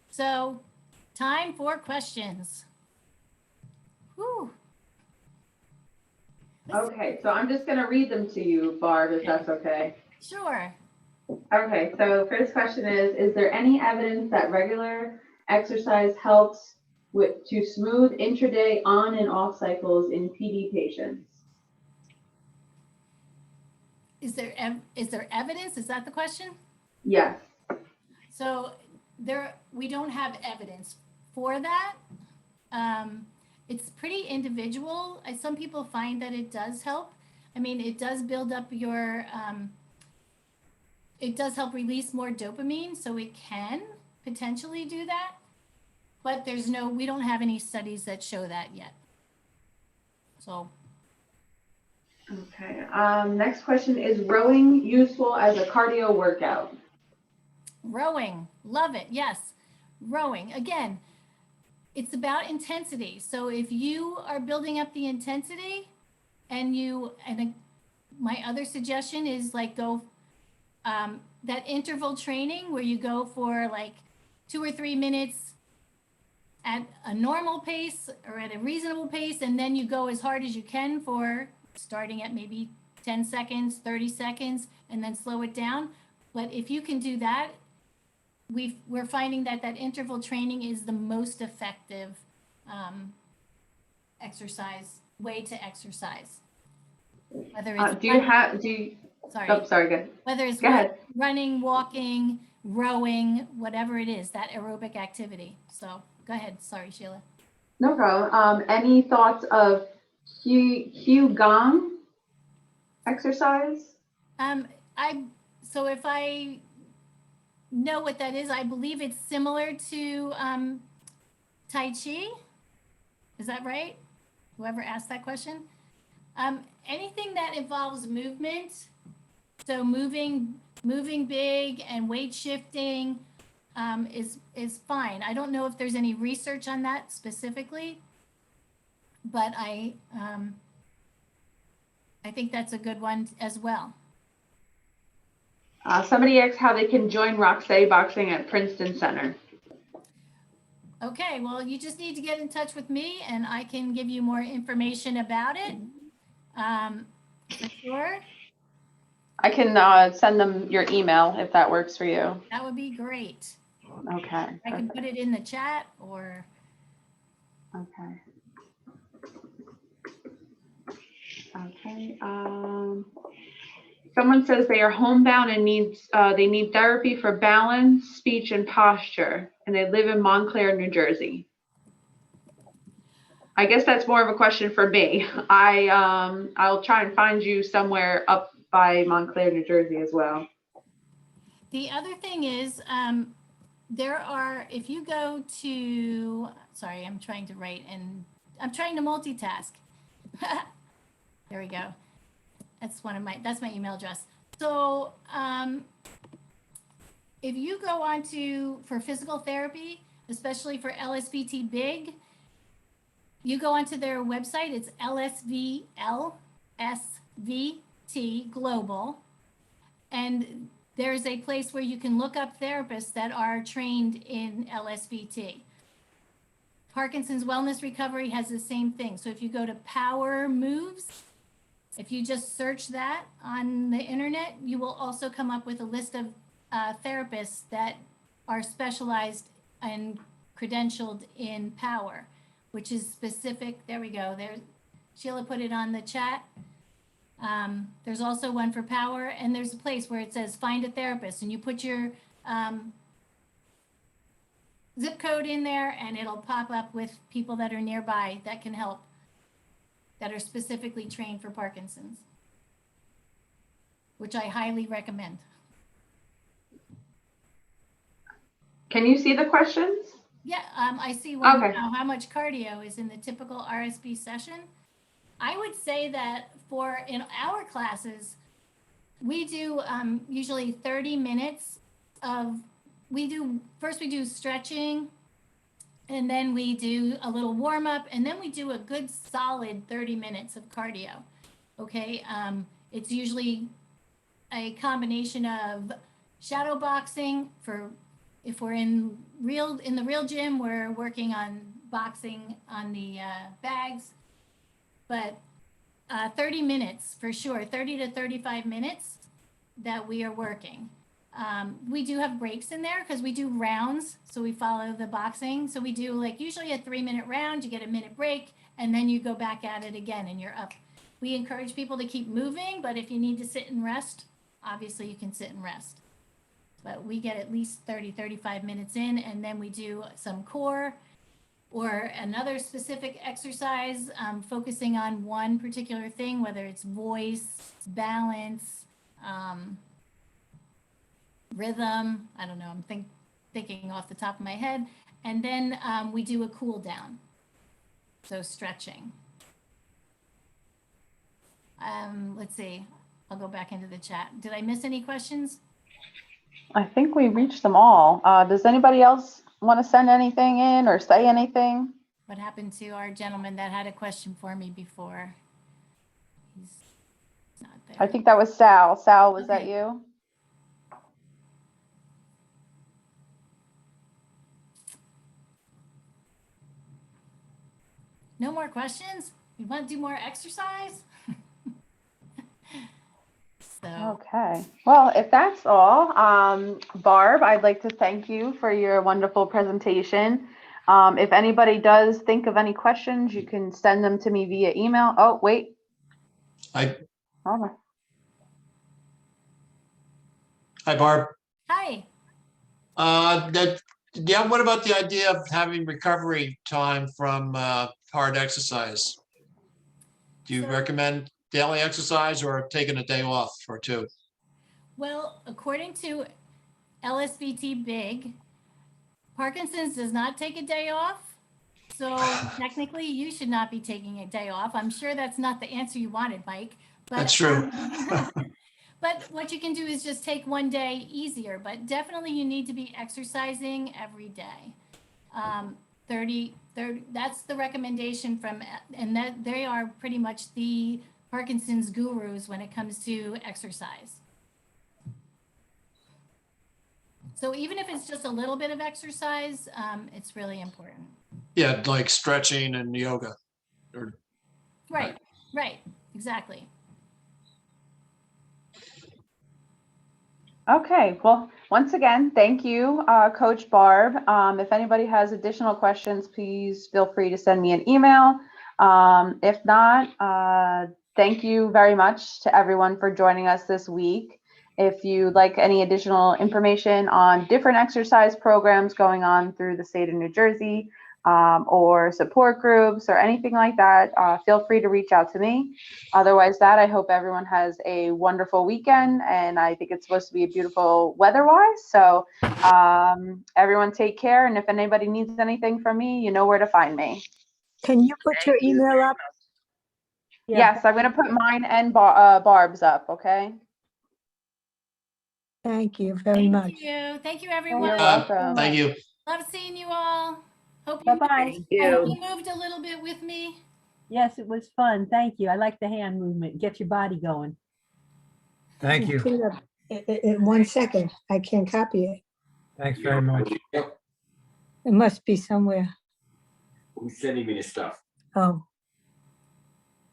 So time for questions. Whew. Okay, so I'm just gonna read them to you, Barb, if that's okay. Sure. Okay, so first question is there any evidence that regular exercise helps to smooth intraday on and off cycles in PD patients? is there evidence? Is that the question? Yes. So we don't have evidence for that. It's pretty individual. Some people find that it does help. I mean, it does build up it does help release more dopamine, so it can potentially do that. But we don't have any studies that show that yet. So, Okay. Next question, is rowing useful as a cardio workout? rowing, love it. Yes. Rowing. Again, it's about intensity. So if you are building up the intensity my other suggestion is like go that interval training where you go for like 2 or 3 minutes at a normal pace or at a reasonable pace, and then you go as hard as you can for starting at maybe 10 seconds, 30 seconds, and then slow it down. But if you can do that, we're finding that interval training is the most effective way to exercise. Whether it's sorry, good. Whether it's Go ahead. running, walking, rowing, whatever it is, that aerobic activity. So go ahead. Sorry, Sheila. No problem. Any thoughts of Qigong exercise? So if I know what that is, I believe it's similar to Tai Chi. Is that right? Whoever asked that question. Anything that involves movement, so moving big and weight shifting is fine. I don't know if there's any research on that specifically, but I think that's a good one as well. Somebody asked how they can join Rocksteady Boxing at Princeton Center. Okay, well, you just need to get in touch with me and I can give you more information about it. For sure. I can send them your email if that works for you. That would be great. Okay. I can put it in the chat or. Okay. Okay. Someone says they are homebound and they need therapy for balance, speech, and posture, and they live in Montclair, New Jersey. I guess that's more of a question for me. I'll try and find you somewhere up by Montclair, New Jersey as well. The other thing is, if you go to, sorry, I'm trying to write and I'm trying to multitask. There we go. That's my email address. So if you go on for physical therapy, especially for LSVT Big, you go onto their website. It's LSVT Global. And there's a place where you can look up therapists that are trained in LSVT. Parkinson's Wellness Recovery has the same thing. So if you go to Power Moves, if you just search that on the internet, you will also come up with a list of therapists that are specialized and credentialed in Power, which is specific. There we go. Sheila put it on the chat. There's also one for Power, and there's a place where it says find a therapist, and you put your zip code in there and it'll pop up with people that are nearby that can help, that are specifically trained for Parkinson's, which I highly recommend. Can you see the questions? Yeah, I see one Okay. now. How much cardio is in the typical RSP session? I would say that in our classes, we do usually 30 minutes we do stretching, and then we do a little warm up, and then we do a good solid 30 minutes of cardio. Okay, it's usually a combination of shadow boxing if we're in the real gym, we're working on boxing on the bags, but 30 minutes for sure, 30 to 35 minutes that we are working. We do have breaks in there because we do rounds, so we follow the boxing. So we do like usually a 3-minute round, you get a minute break, and then you go back at it again and you're up. we encourage people to keep moving, but if you need to sit and rest, obviously you can sit and rest. But we get at least 30, 35 minutes in, and then we do some core or another specific exercise, focusing on one particular thing, whether it's voice, balance, rhythm. I don't know, I'm thinking off the top of my head. And then we do a cool down, so stretching. Let's see, I'll go back into the chat. Did I miss any questions? I think we reached them all. Does anybody else want to send anything in or say anything? What happened to our gentleman that had a question for me before? He's not there. I think that was Sal. Sal, was that Okay. you? No more questions? You want to do more exercise? So, Okay. Well, if that's all, Barb, I'd like to thank you for your wonderful presentation. If anybody does think of any questions, you can send them to me via email. Oh, wait. Hi, Hold on. Barb. hi. What about the idea of having recovery time from hard exercise? Do you So- recommend daily exercise or taking a day off or two? Well, according to LSVT Big, Parkinson's does not take a day off. So technically you should not be taking a day off. I'm sure that's not the answer you wanted, Mike. But, That's true. But what you can do is just take one day easier, but definitely you need to be exercising every day. 30, that's the recommendation from, and that they are pretty much the Parkinson's gurus when it comes to exercise. So even if it's just a little bit of exercise, it's really important. Yeah, like stretching and yoga. Or Right, exactly. Okay, well, once again, thank you, Coach Barb. If anybody has additional questions, please feel free to send me an email. If not, thank you very much to everyone for joining us this week. If you'd like any additional information on different exercise programs going on through the state of New Jersey, or support groups or anything like that, feel free to reach out to me. Otherwise, I hope everyone has a wonderful weekend, and I think it's supposed to be a beautiful weather-wise. So everyone take care, and if anybody needs anything from me, you know where to find me. Can you put your email up? Yeah, Yes, I'm going to put mine and Barb's up, okay? thank you very much. Thank you. Thank you, You're everyone. welcome. Thank you. Love seeing you all. Hope Bye-bye. you moved a little bit with me. Yes, it was fun. Thank you. I like the hand movement. Get your body going. Thank you. Put it up in 1 second. I can't copy it. Thanks very much. It must be somewhere. Who's sending me this stuff? Oh,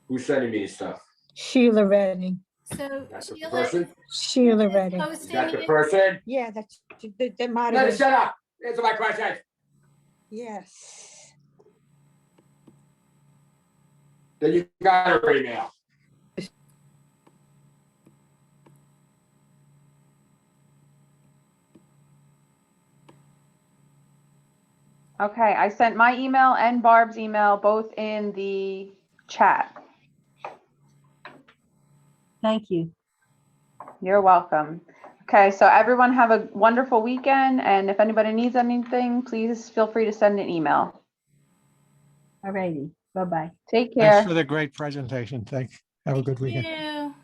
Who's sending me this stuff? Sheila Redding. So That's the Sheila person? Sheila Redding. Is posting that the it. person? Yeah, that's the Let her moderator. shut up. Answer my question. Yes. Then you got her email. Okay, I sent my email and Barb's email both in the chat. Thank you. You're welcome. Okay, so everyone have a wonderful weekend, and if anybody needs anything, please feel free to send an email. All righty. Bye-bye. Take Thanks care. for the great presentation. Have a good weekend. Thank you.